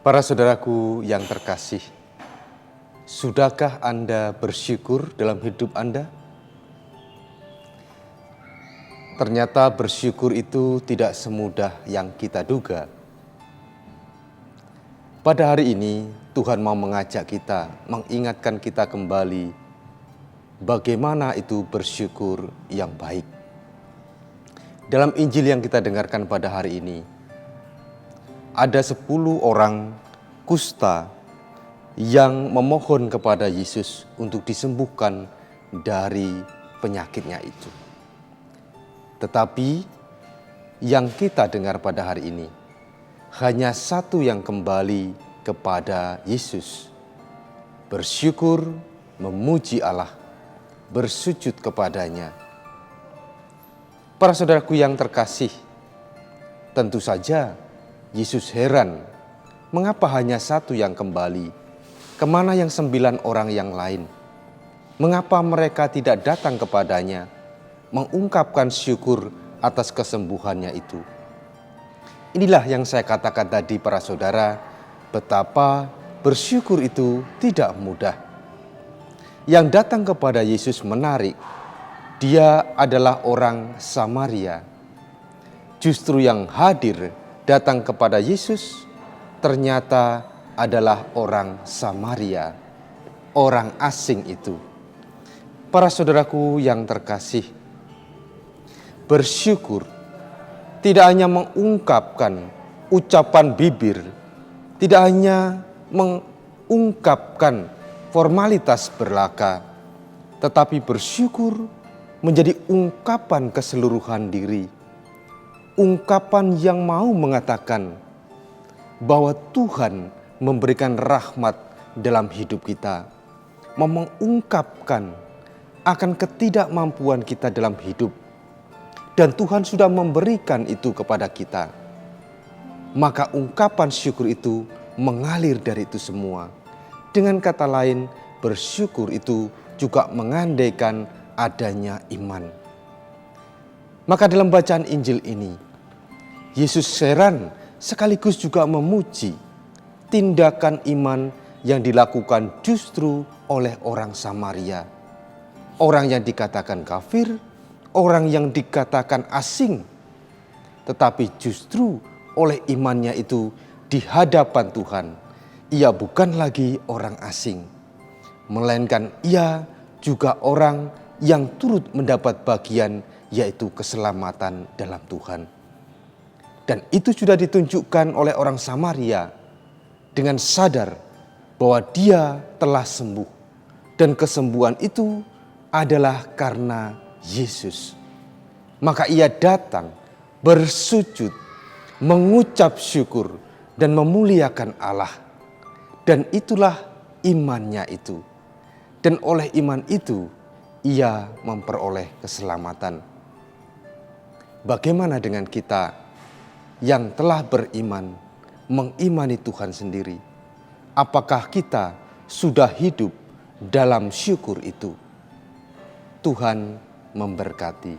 Para saudaraku yang terkasih, sudahkah Anda bersyukur dalam hidup Anda? Ternyata bersyukur itu tidak semudah yang kita duga. Pada hari ini Tuhan mau mengajak kita, mengingatkan kita kembali bagaimana itu bersyukur yang baik. Dalam Injil yang kita dengarkan pada hari ini, ada 10 orang kusta yang memohon kepada Yesus untuk disembuhkan dari penyakitnya itu. Tetapi yang kita dengar pada hari ini, hanya satu yang kembali kepada Yesus. Bersyukur, memuji Allah, bersujud kepadanya. Para saudaraku yang terkasih, tentu saja Yesus heran, mengapa hanya satu yang kembali? Kemana yang 9 orang yang lain? Mengapa mereka tidak datang kepadanya, mengungkapkan syukur atas kesembuhannya itu? Inilah yang saya katakan tadi para saudara, betapa bersyukur itu tidak mudah. Yang datang kepada Yesus menarik, dia adalah orang Samaria. Justru yang hadir datang kepada Yesus ternyata adalah orang Samaria, orang asing itu. Para saudaraku yang terkasih, bersyukur tidak hanya mengungkapkan ucapan bibir, tidak hanya mengungkapkan formalitas belaka, tetapi bersyukur menjadi ungkapan keseluruhan diri. Ungkapan yang mau mengatakan bahwa Tuhan memberikan rahmat dalam hidup kita, mengungkapkan akan ketidakmampuan kita dalam hidup, dan Tuhan sudah memberikan itu kepada kita. Maka ungkapan syukur itu mengalir dari itu semua. Dengan kata lain, bersyukur itu juga mengandaikan adanya iman. Maka dalam bacaan Injil ini, Yesus heran sekaligus juga memuji tindakan iman yang dilakukan justru oleh orang Samaria. Orang yang dikatakan kafir, orang yang dikatakan asing. Tetapi justru oleh imannya itu di hadapan Tuhan, ia bukan lagi orang asing, melainkan ia juga orang yang turut mendapat bagian, yaitu keselamatan dalam Tuhan. Dan itu sudah ditunjukkan oleh orang Samaria dengan sadar bahwa dia telah sembuh. Dan kesembuhan itu adalah karena Yesus. Maka ia datang bersujud, mengucap syukur dan memuliakan Allah. Dan itulah imannya itu. Dan oleh iman itu ia memperoleh keselamatan. Bagaimana dengan kita yang telah beriman, mengimani Tuhan sendiri? Apakah kita sudah hidup dalam syukur itu? Tuhan memberkati.